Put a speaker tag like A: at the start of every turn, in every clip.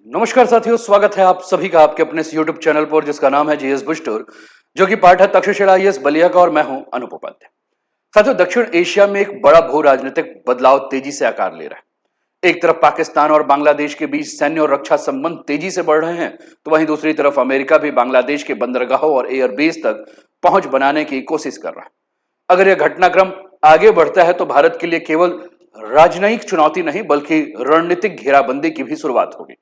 A: नमस्कार साथियों, स्वागत है आप सभी का आपके अपने इस YouTube चैनल पर जिसका नाम है जीएस बुस्टर, जो कि पार्ट है तक्षशिला आईएएस बलिया का और मैं हूं अनूप उपाध्याय। साथियों, दक्षिण एशिया में एक बड़ा भू राजनीतिक बदलाव तेजी से आकार ले रहा है। एक तरफ पाकिस्तान और बांग्लादेश के बीच सैन्य और रक्षा संबंध तेजी से बढ़ रहे हैं, तो वहीं दूसरी तरफ अमेरिका भी बांग्लादेश के बंदरगाहों और एयरबेस तक पहुंच बनाने की कोशिश कर रहा है। अगर यह घटनाक्रम आगे बढ़ता है तो भारत के लिए केवल राजनयिक चुनौती नहीं बल्कि रणनीतिक घेराबंदी की भी शुरुआत होगी।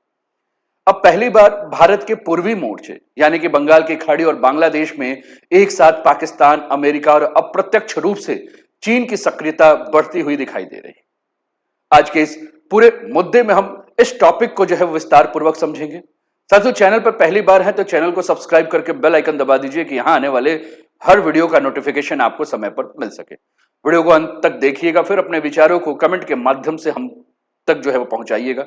A: अब पहली बार भारत के पूर्वी मोर्चे यानी कि बंगाल की खाड़ी और बांग्लादेश में एक साथ पाकिस्तान, अमेरिका और अप्रत्यक्ष रूप से चीन की सक्रियता बढ़ती हुई दिखाई दे रही है। आज के इस पूरे मुद्दे में हम इस टॉपिक को जो है विस्तार पूर्वक समझेंगे। साथियों, चैनल पर पहली बार है तो चैनल को सब्सक्राइब करके बेल आइकन दबा दीजिए कि यहां आने वाले हर वीडियो का नोटिफिकेशन आपको समय पर मिल सके। वीडियो को अंत तक देखिएगा, फिर अपने विचारों को कमेंट के माध्यम से हम तक जो है वो पहुंचाइएगा।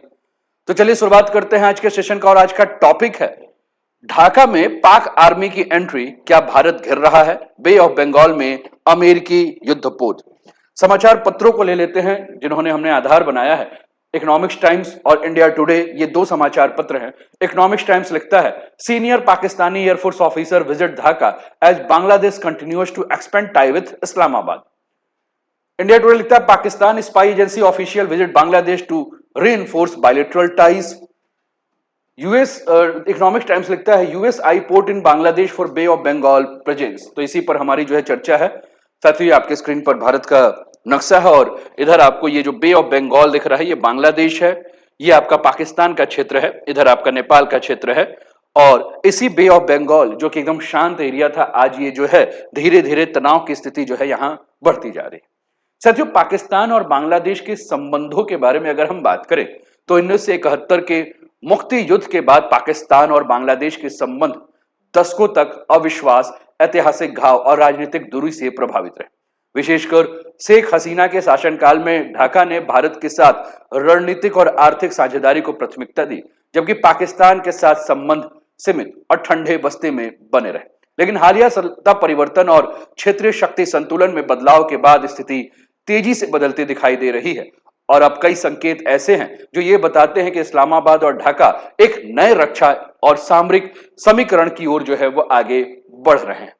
A: तो चलिए शुरुआत करते हैं आज के सेशन का और आज का टॉपिक है ढाका में पाक आर्मी की एंट्री, क्या भारत घिर रहा है? बे ऑफ बंगाल में अमेरिकी युद्धपोत। समाचार पत्रों को ले लेते हैं जिन्होंने हमने आधार बनाया है। इकोनॉमिक्स टाइम्स और इंडिया टुडे, ये दो समाचार पत्र हैं। इकोनॉमिक्स टाइम्स लिखता है senior Pakistani air force officer visit Dhaka as Bangladesh continues to expand tie with Islamabad. India Today लिखता है Pakistan spy agency official visit Bangladesh to reinforce bilateral ties. US Economics Times लिखता है US eye port in Bangladesh for Bay of Bengal presence. तो इसी पर हमारी जो है चर्चा है। साथियों, आपके स्क्रीन पर भारत का नक्शा है और इधर आपको ये जो बे ऑफ बंगाल दिख रहा है ये बांग्लादेश है, ये आपका पाकिस्तान का क्षेत्र है, इधर आपका नेपाल का क्षेत्र है। और इसी बे ऑफ बंगाल जो कि एकदम शांत एरिया था, आज ये जो है धीरे धीरे तनाव की स्थिति जो है यहां बढ़ती जा रही है। साथियों, पाकिस्तान और बांग्लादेश के संबंधों के बारे में अगर हम बात करें तो 1971 के मुक्ति युद्ध के बाद पाकिस्तान और बांग्लादेश के संबंध दशकों तक अविश्वास, ऐतिहासिक घाव और राजनीतिक दूरी से प्रभावित रहे। विशेषकर शेख हसीना के शासनकाल में ढाका ने भारत के साथ रणनीतिक और आर्थिक साझेदारी को प्राथमिकता दी, जबकि पाकिस्तान के साथ संबंध सीमित और ठंडे बस्ते में बने रहे। लेकिन हालिया सत्ता परिवर्तन और क्षेत्रीय शक्ति संतुलन में बदलाव के बाद स्थिति तेजी से बदलती दिखाई दे रही है और अब कई संकेत ऐसे हैं जो ये बताते हैं कि इस्लामाबाद और ढाका एक नए रक्षा और सामरिक समीकरण की ओर जो है वो आगे बढ़ रहे हैं।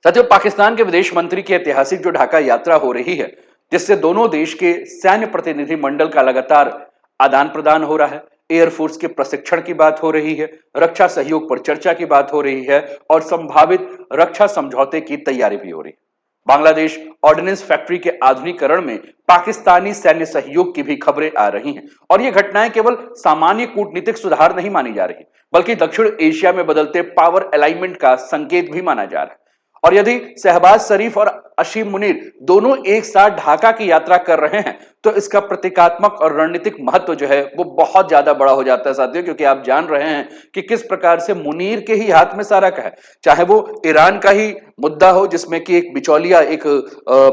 A: साथियों, पाकिस्तान के विदेश मंत्री की ऐतिहासिक जो ढाका यात्रा हो रही है, जिससे दोनों देश के सैन्य प्रतिनिधि मंडल का लगातार आदान प्रदान हो रहा है, एयरफोर्स के प्रशिक्षण की बात हो रही है, रक्षा सहयोग पर चर्चा की बात हो रही है और संभावित रक्षा समझौते की तैयारी भी हो रही है। बांग्लादेश ऑर्डिनेंस फैक्ट्री के आधुनिकीकरण में पाकिस्तानी सैन्य सहयोग की भी खबरें आ रही हैं और ये घटनाएं केवल सामान्य कूटनीतिक सुधार नहीं मानी जा रही, बल्कि दक्षिण एशिया में बदलते पावर अलाइनमेंट का संकेत भी माना जा रहा है। और यदि शहबाज शरीफ और असीम मुनीर दोनों एक साथ ढाका की यात्रा कर रहे हैं तो इसका प्रतीकात्मक और रणनीतिक महत्व जो है वो बहुत ज्यादा बड़ा हो जाता है साथियों, क्योंकि आप जान रहे हैं कि किस प्रकार से मुनीर के ही हाथ में सारा का है। चाहे वो ईरान का ही मुद्दा हो जिसमें कि एक बिचौलिया, एक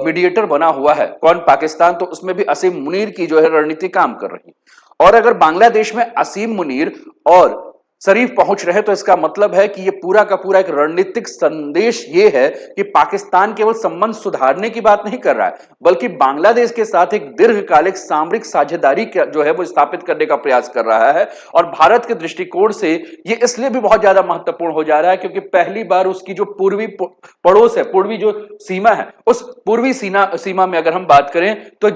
A: मीडिएटर बना हुआ है, कौन? पाकिस्तान। तो उसमें भी असीम मुनीर की जो है रणनीति काम कर रही है। और अगर बांग्लादेश में असीम मुनीर और शरीफ पहुंच रहे तो इसका मतलब है कि ये पूरा का पूरा एक रणनीतिक संदेश ये है कि पाकिस्तान केवल संबंध सुधारने की बात नहीं कर रहा है, बल्कि बांग्लादेश के साथ एक दीर्घकालिक सामरिक साझेदारी जो है वो स्थापित करने का प्रयास कर रहा है। और भारत के दृष्टिकोण से ये इसलिए भी बहुत ज्यादा महत्वपूर्ण हो जा रहा है क्योंकि पहली बार उसकी जो पूर्वी पड़ोस है, पूर्वी जो सीमा है, उस पूर्वी सीमा में अगर हम बात करें तो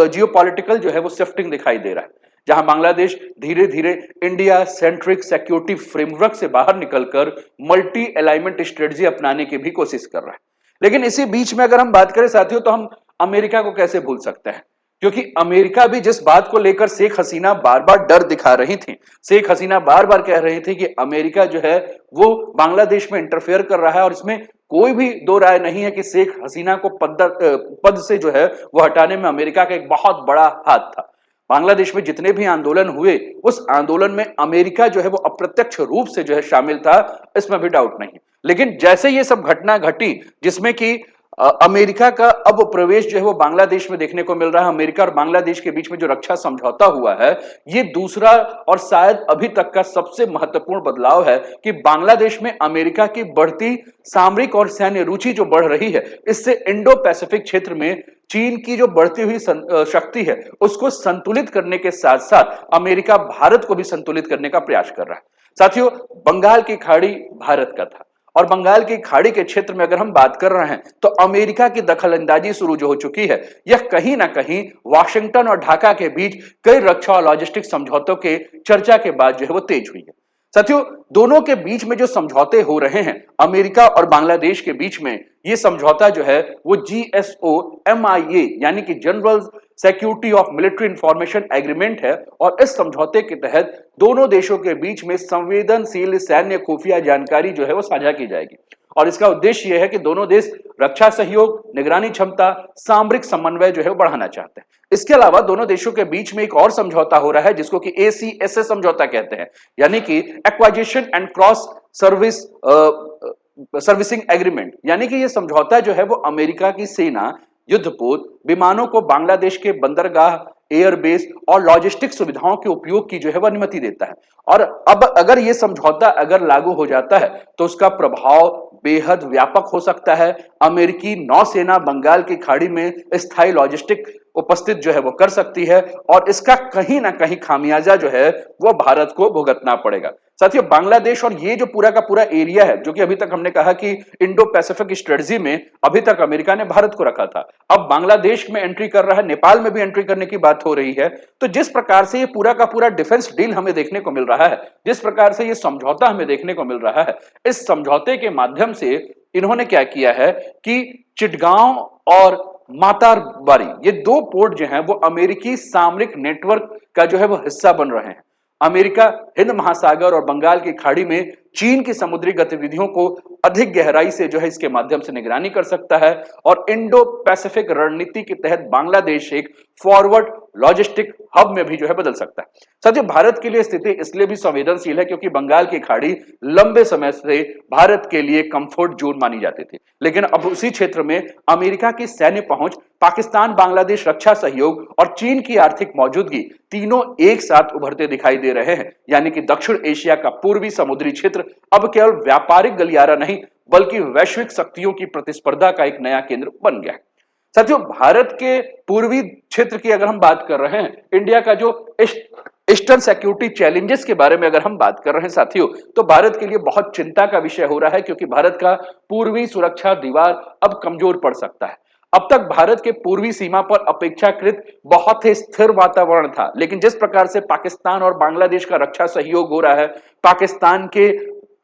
A: जियोपॉलिटिकल जो है वो शिफ्टिंग दिखाई दे रहा है, जहां बांग्लादेश धीरे धीरे इंडिया सेंट्रिक सिक्योरिटी फ्रेमवर्क से बाहर निकलकर मल्टी अलाइनमेंट स्ट्रेटजी अपनाने की भी कोशिश कर रहा है। लेकिन इसी बीच में अगर हम बात करें साथियों तो हम अमेरिका को कैसे भूल सकते हैं, क्योंकि अमेरिका भी जिस बात को लेकर शेख हसीना बार बार डर दिखा रही थी, शेख हसीना बार बार कह रही थी कि अमेरिका जो है वो बांग्लादेश में इंटरफेयर कर रहा है और इसमें कोई भी दो राय नहीं है कि शेख हसीना को पद से जो है वो हटाने में अमेरिका का एक बहुत बड़ा हाथ था। बांग्लादेश में जितने भी आंदोलन हुए उस आंदोलन में अमेरिका जो है वो अप्रत्यक्ष रूप से जो है शामिल था, इसमें भी डाउट नहीं। लेकिन जैसे ये सब घटना घटी जिसमें कि अमेरिका का अब प्रवेश जो है वो बांग्लादेश में देखने को मिल रहा है। अमेरिका और बांग्लादेश के बीच में जो रक्षा समझौता हुआ है, ये दूसरा और शायद अभी तक का सबसे महत्वपूर्ण बदलाव है कि बांग्लादेश में अमेरिका की बढ़ती सामरिक और सैन्य रुचि जो बढ़ रही है, इससे इंडो पैसिफिक क्षेत्र में चीन की जो बढ़ती हुई शक्ति है, उसको संतुलित करने के साथ साथ अमेरिका भारत को भी संतुलित करने का प्रयास कर रहा है। साथियों, बंगाल की खाड़ी भारत का था और बंगाल की खाड़ी के क्षेत्र में अगर हम बात कर रहे हैं तो अमेरिका की दखलंदाजी शुरू जो हो चुकी है, यह कहीं ना कहीं वाशिंगटन और ढाका के बीच कई रक्षा और लॉजिस्टिक समझौतों के चर्चा के बाद जो है वो तेज हुई है। साथियों, दोनों के बीच में जो समझौते हो रहे हैं अमेरिका और बांग्लादेश के बीच में, ये समझौता जो है वो GSOMIA यानी कि general security of military information agreement है और इस समझौते के तहत दोनों देशों के बीच में संवेदनशील सैन्य खुफिया जानकारी जो है वो साझा की जाएगी और इसका उद्देश्य यह है कि दोनों देश रक्षा सहयोग, निगरानी क्षमता, सामरिक समन्वय जो है वो बढ़ाना चाहते हैं। इसके अलावा दोनों देशों के बीच में एक और समझौता हो रहा है जिसको कि ACSA समझौता कहते हैं, यानी कि acquisition and cross service servicing agreement, यानी कि यह समझौता जो है वो अमेरिका की सेना युद्धपोत विमानों को बांग्लादेश के बंदरगाह, एयरबेस और लॉजिस्टिक सुविधाओं के उपयोग की जो है वह अनुमति देता है। और अब अगर यह समझौता अगर लागू हो जाता है तो उसका प्रभाव बेहद व्यापक हो सकता है। अमेरिकी नौसेना बंगाल की खाड़ी में स्थायी लॉजिस्टिक उपस्थित जो है वो कर सकती है और इसका कहीं ना कहीं खामियाजा जो है वो भारत को भुगतना पड़ेगा। साथियों, बांग्लादेश और ये जो पूरा का पूरा एरिया है, जो कि अभी तक हमने कहा कि इंडो पैसिफिक स्ट्रेटजी में अभी तक अमेरिका ने भारत को रखा था, अब बांग्लादेश में एंट्री कर रहा है, नेपाल में भी एंट्री करने की बात हो रही है। तो जिस प्रकार से ये पूरा का पूरा डिफेंस डील हमें देखने को मिल रहा है, जिस प्रकार से ये समझौता हमें देखने को मिल रहा है, इस समझौते के माध्यम से इन्होंने क्या किया है कि चिटगांव और मातारबारी, ये दो पोर्ट जो हैं वो अमेरिकी सामरिक नेटवर्क का जो है वो हिस्सा बन रहे हैं। अमेरिका हिंद महासागर और बंगाल की खाड़ी में चीन की समुद्री गतिविधियों को अधिक गहराई से जो है इसके माध्यम से निगरानी कर सकता है और इंडो पैसिफिक रणनीति के तहत बांग्लादेश एक फॉरवर्ड लॉजिस्टिक हब में भी जो है बदल सकता है। साथियों, भारत के लिए स्थिति इसलिए भी संवेदनशील है क्योंकि बंगाल की खाड़ी लंबे समय से भारत के लिए कंफर्ट जोन मानी जाती थी, लेकिन अब उसी क्षेत्र में अमेरिका की सैन्य पहुंच, पाकिस्तान बांग्लादेश रक्षा सहयोग और चीन की आर्थिक मौजूदगी तीनों एक साथ उभरते दिखाई दे रहे हैं, यानी कि दक्षिण एशिया का पूर्वी समुद्री क्षेत्र अब केवल व्यापारिक गलियारा नहीं बल्कि वैश्विक शक्तियों की प्रतिस्पर्धा का एक नया केंद्र बन गया है। साथियों, भारत के पूर्वी क्षेत्र की अगर हम बात कर रहे हैं, इंडिया का जो ईस्टर्न सिक्योरिटी चैलेंजेस के बारे में अगर हम बात कर रहे हैं साथियों, तो भारत के लिए बहुत चिंता का विषय हो रहा है क्योंकि भारत का पूर्वी सुरक्षा दीवार अब कमजोर पड़ सकता है। अब तक भारत के पूर्वी सीमा पर अपेक्षाकृत बहुत ही स्थिर वातावरण था, लेकिन जिस प्रकार से पाकिस्तान और बांग्लादेश का रक्षा सहयोग हो रहा है, पाकिस्तान के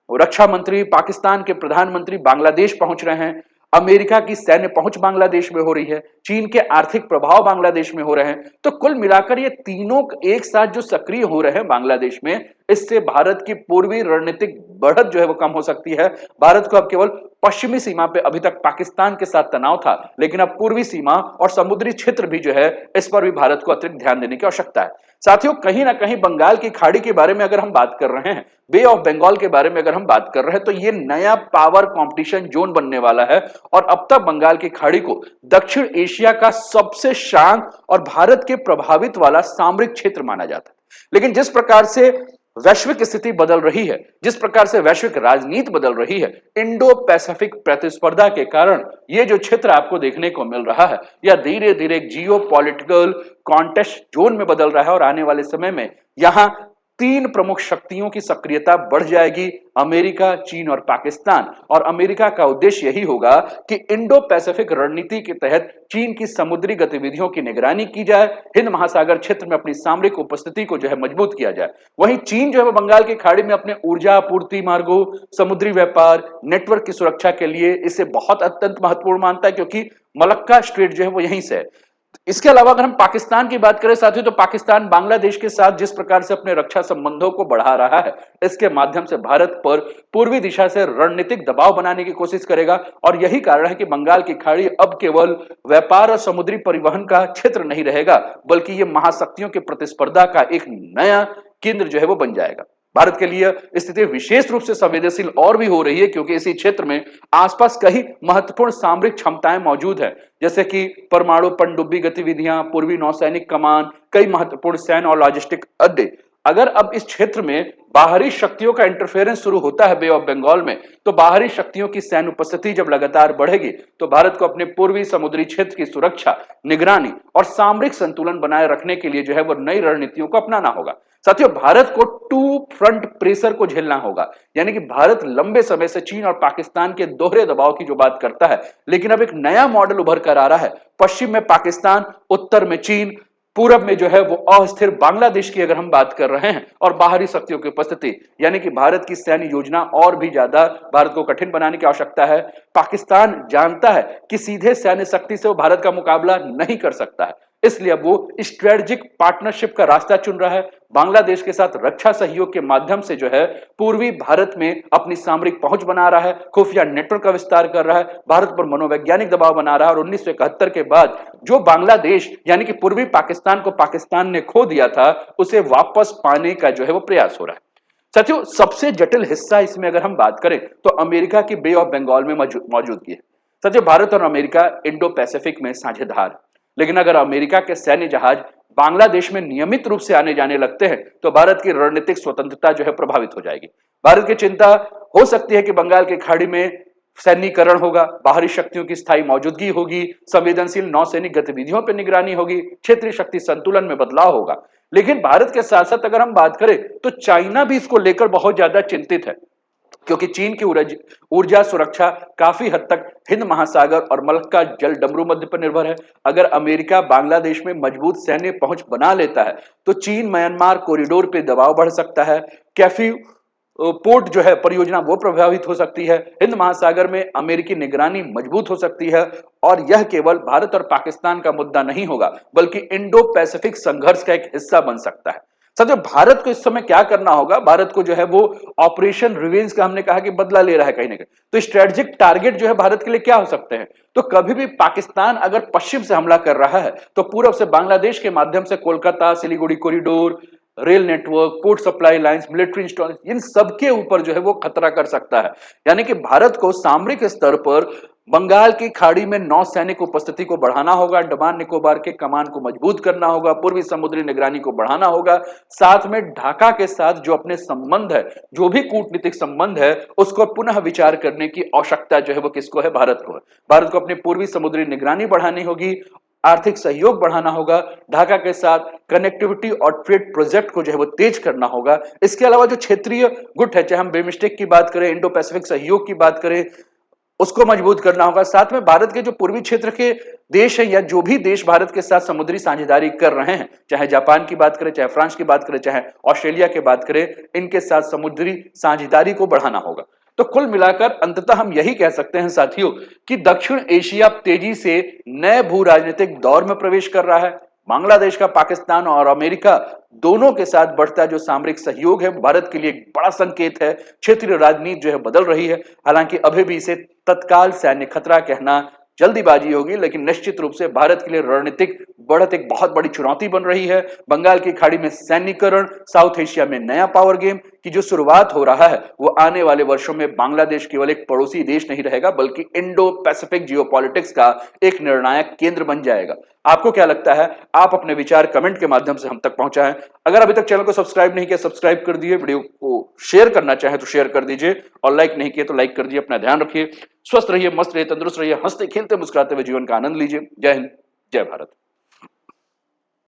A: रक्षा मंत्री, पाकिस्तान के प्रधानमंत्री बांग्लादेश पहुंच रहे हैं, अमेरिका की सैन्य पहुंच बांग्लादेश में हो रही है, चीन के आर्थिक प्रभाव बांग्लादेश में हो रहे हैं, तो कुल मिलाकर ये तीनों एक साथ जो सक्रिय हो रहे हैं बांग्लादेश में, इससे भारत की पूर्वी रणनीतिक बढ़त जो है वो कम हो सकती है। भारत को अब केवल पश्चिमी सीमा पे अभी तक पाकिस्तान के साथ तनाव था, लेकिन अब पूर्वी सीमा और समुद्री क्षेत्र भी जो है इस पर भी भारत को अतिरिक्त ध्यान देने की आवश्यकता है। साथियों, कहीं ना कहीं बंगाल की खाड़ी के बारे में अगर हम बात कर रहे हैं, बे ऑफ बंगाल के बारे में अगर हम बात कर रहे हैं, तो ये नया पावर कंपटीशन जोन बनने वाला है और अब तक बंगाल की खाड़ी को दक्षिण एशिया का सबसे शांत और भारत के प्रभावित वाला सामरिक क्षेत्र माना जाता है। लेकिन जिस प्रकार से वैश्विक स्थिति बदल रही है, जिस प्रकार से वैश्विक राजनीति बदल रही है, इंडो पैसिफिक प्रतिस्पर्धा के कारण ये जो क्षेत्र आपको देखने को मिल रहा है, यह धीरे धीरे जियो पॉलिटिकल कॉन्टेस्ट जोन में बदल रहा है और आने वाले समय में यहां तीन प्रमुख शक्तियों की सक्रियता बढ़ जाएगी, अमेरिका, चीन और पाकिस्तान। और अमेरिका का उद्देश्य यही होगा कि इंडो पैसिफिक रणनीति के तहत चीन की समुद्री गतिविधियों की निगरानी की जाए, हिंद महासागर क्षेत्र में अपनी सामरिक उपस्थिति को जो है मजबूत किया जाए। वहीं चीन जो है बंगाल की खाड़ी में अपने ऊर्जा आपूर्ति मार्गों, समुद्री व्यापार नेटवर्क की सुरक्षा के लिए इसे बहुत अत्यंत महत्वपूर्ण मानता है क्योंकि मलक्का स्ट्रेट जो है वो यहीं से है। इसके अलावा अगर हम पाकिस्तान की बात करें साथियों, तो पाकिस्तान बांग्लादेश के साथ जिस प्रकार से अपने रक्षा संबंधों को बढ़ा रहा है, इसके माध्यम से भारत पर पूर्वी दिशा से रणनीतिक दबाव बनाने की कोशिश करेगा और यही कारण है कि बंगाल की खाड़ी अब केवल व्यापार और समुद्री परिवहन का क्षेत्र नहीं रहेगा, बल्कि यह महाशक्तियों की प्रतिस्पर्धा का एक नया केंद्र जो है वो बन जाएगा। भारत के लिए स्थिति विशेष रूप से संवेदनशील और भी हो रही है क्योंकि इसी क्षेत्र में आसपास कई महत्वपूर्ण सामरिक क्षमताएं मौजूद है, जैसे कि परमाणु पनडुब्बी गतिविधियां, पूर्वी नौसैनिक कमान, कई महत्वपूर्ण सैन्य और लॉजिस्टिक अड्डे। अगर अब इस क्षेत्र में बाहरी शक्तियों का इंटरफेरेंस शुरू होता है बे ऑफ बंगाल में, तो बाहरी शक्तियों की सैन्य उपस्थिति जब लगातार बढ़ेगी तो भारत को अपने पूर्वी समुद्री क्षेत्र की सुरक्षा, निगरानी और सामरिक संतुलन बनाए रखने के लिए जो है वो नई रणनीतियों को अपनाना होगा। साथियों, भारत को टू फ्रंट प्रेशर को झेलना होगा, यानी कि भारत लंबे समय से चीन और पाकिस्तान के दोहरे दबाव की जो बात करता है, लेकिन अब एक नया मॉडल उभर कर आ रहा है। पश्चिम में पाकिस्तान, उत्तर में चीन, पूरब में जो है वो अस्थिर बांग्लादेश की अगर हम बात कर रहे हैं, और बाहरी शक्तियों की उपस्थिति, यानी कि भारत की सैन्य योजना और भी ज्यादा भारत को कठिन बनाने की आवश्यकता है। पाकिस्तान जानता है कि सीधे सैन्य शक्ति से वो भारत का मुकाबला नहीं कर सकता है, इसलिए अब वो स्ट्रेटेजिक पार्टनरशिप का रास्ता चुन रहा है। बांग्लादेश के साथ रक्षा सहयोग के माध्यम से जो है पूर्वी भारत में अपनी सामरिक पहुंच बना रहा है, खुफिया नेटवर्क का विस्तार कर रहा है, भारत पर मनोवैज्ञानिक दबाव बना रहा है, और 1971 के बाद जो बांग्लादेश यानी कि पूर्वी पाकिस्तान को पाकिस्तान ने खो दिया था, उसे वापस पाने का जो है वो प्रयास हो रहा है। साथियों, सबसे जटिल हिस्सा इसमें अगर हम बात करें तो अमेरिका की बे ऑफ बंगाल में मौजूदगी है। साथियों, भारत और अमेरिका इंडो पैसिफिक में साझेदार, लेकिन अगर अमेरिका के सैन्य जहाज बांग्लादेश में नियमित रूप से आने जाने लगते हैं तो भारत की रणनीतिक स्वतंत्रता जो है प्रभावित हो जाएगी। भारत की चिंता हो सकती है कि बंगाल की खाड़ी में सैन्यीकरण होगा, बाहरी शक्तियों की स्थायी मौजूदगी होगी, संवेदनशील नौसैनिक गतिविधियों पर निगरानी होगी, क्षेत्रीय शक्ति संतुलन में बदलाव होगा। लेकिन भारत के साथ साथ अगर हम बात करें तो चाइना भी इसको लेकर बहुत ज्यादा चिंतित है, क्योंकि चीन की ऊर्जा सुरक्षा काफी हद तक हिंद महासागर और मलक्का जल डमरू मध्य पर निर्भर है। अगर अमेरिका बांग्लादेश में मजबूत सैन्य पहुंच बना लेता है तो चीन म्यांमार कॉरिडोर पे दबाव बढ़ सकता है, कैफी पोर्ट जो है परियोजना वो प्रभावित हो सकती है, हिंद महासागर में अमेरिकी निगरानी मजबूत हो सकती है, और यह केवल भारत और पाकिस्तान का मुद्दा नहीं होगा बल्कि इंडो पैसिफिक संघर्ष का एक हिस्सा बन सकता है। साथियों, भारत को इस समय क्या करना होगा, भारत को जो है वो ऑपरेशन रिवेंज का हमने कहा कि बदला ले रहा है कहीं ना कहीं, तो स्ट्रेटेजिक टारगेट जो है भारत के लिए क्या हो सकते हैं। तो कभी भी पाकिस्तान अगर पश्चिम से हमला कर रहा है तो पूर्व से बांग्लादेश के माध्यम से Kolkata Siliguri corridor, rail network, port supply lines, military installation, इन सबके ऊपर जो है वो खतरा कर सकता है। यानी कि भारत को सामरिक स्तर पर बंगाल की खाड़ी में नौसैनिक उपस्थिति को बढ़ाना होगा, अंडमान निकोबार के कमान को मजबूत करना होगा, पूर्वी समुद्री निगरानी को बढ़ाना होगा, साथ में ढाका के साथ जो अपने संबंध है, जो भी कूटनीतिक संबंध है, उसको पुनः विचार करने की आवश्यकता जो है वो किसको है, भारत को है। भारत को अपनी पूर्वी समुद्री निगरानी बढ़ानी होगी, आर्थिक सहयोग बढ़ाना होगा, ढाका के साथ कनेक्टिविटी और ट्रेड प्रोजेक्ट को जो है वो तेज करना होगा। इसके अलावा जो क्षेत्रीय गुट है, चाहे हम बिमस्टेक की बात करें, इंडो पैसिफिक सहयोग की बात करें, उसको मजबूत करना होगा। साथ में भारत के जो पूर्वी क्षेत्र के देश हैं या जो भी देश भारत के साथ समुद्री साझेदारी कर रहे हैं, चाहे जापान की बात करें, चाहे फ्रांस की बात करें, चाहे ऑस्ट्रेलिया की बात करें, इनके साथ समुद्री साझेदारी को बढ़ाना होगा। तो कुल मिलाकर अंततः हम यही कह सकते हैं साथियों कि दक्षिण एशिया तेजी से नए भू राजनीतिक दौर में प्रवेश कर रहा है। बांग्लादेश का पाकिस्तान और अमेरिका दोनों के साथ बढ़ता जो सामरिक सहयोग है भारत के लिए एक बड़ा संकेत है। क्षेत्रीय राजनीति जो है बदल रही है, हालांकि अभी भी इसे तत्काल सैन्य खतरा कहना जल्दीबाजी होगी, लेकिन निश्चित रूप से भारत के लिए रणनीतिक बढ़त एक बहुत बड़ी चुनौती बन रही है। बंगाल की खाड़ी में सैन्यीकरण, साउथ एशिया में नया पावर गेम की जो शुरुआत हो रहा है वो आने वाले वर्षों में बांग्लादेश केवल एक पड़ोसी देश नहीं रहेगा बल्कि इंडो पैसिफिक जियोपॉलिटिक्स का एक निर्णायक केंद्र बन जाएगा। आपको क्या लगता है? आप अपने विचार कमेंट के माध्यम से हम तक पहुंचाएं। अगर अभी तक चैनल को सब्सक्राइब नहीं किया, सब्सक्राइब कर दिए, वीडियो को शेयर करना चाहे तो शेयर कर दीजिए, और लाइक नहीं किया तो लाइक कर दीजिए। अपना ध्यान रखिए, स्वस्थ रहिए, मस्त रहिए, तंदुरुस्त रहिए, हंसते खेलते मुस्कुराते हुए जीवन का आनंद लीजिए। जय हिंद, जय भारत।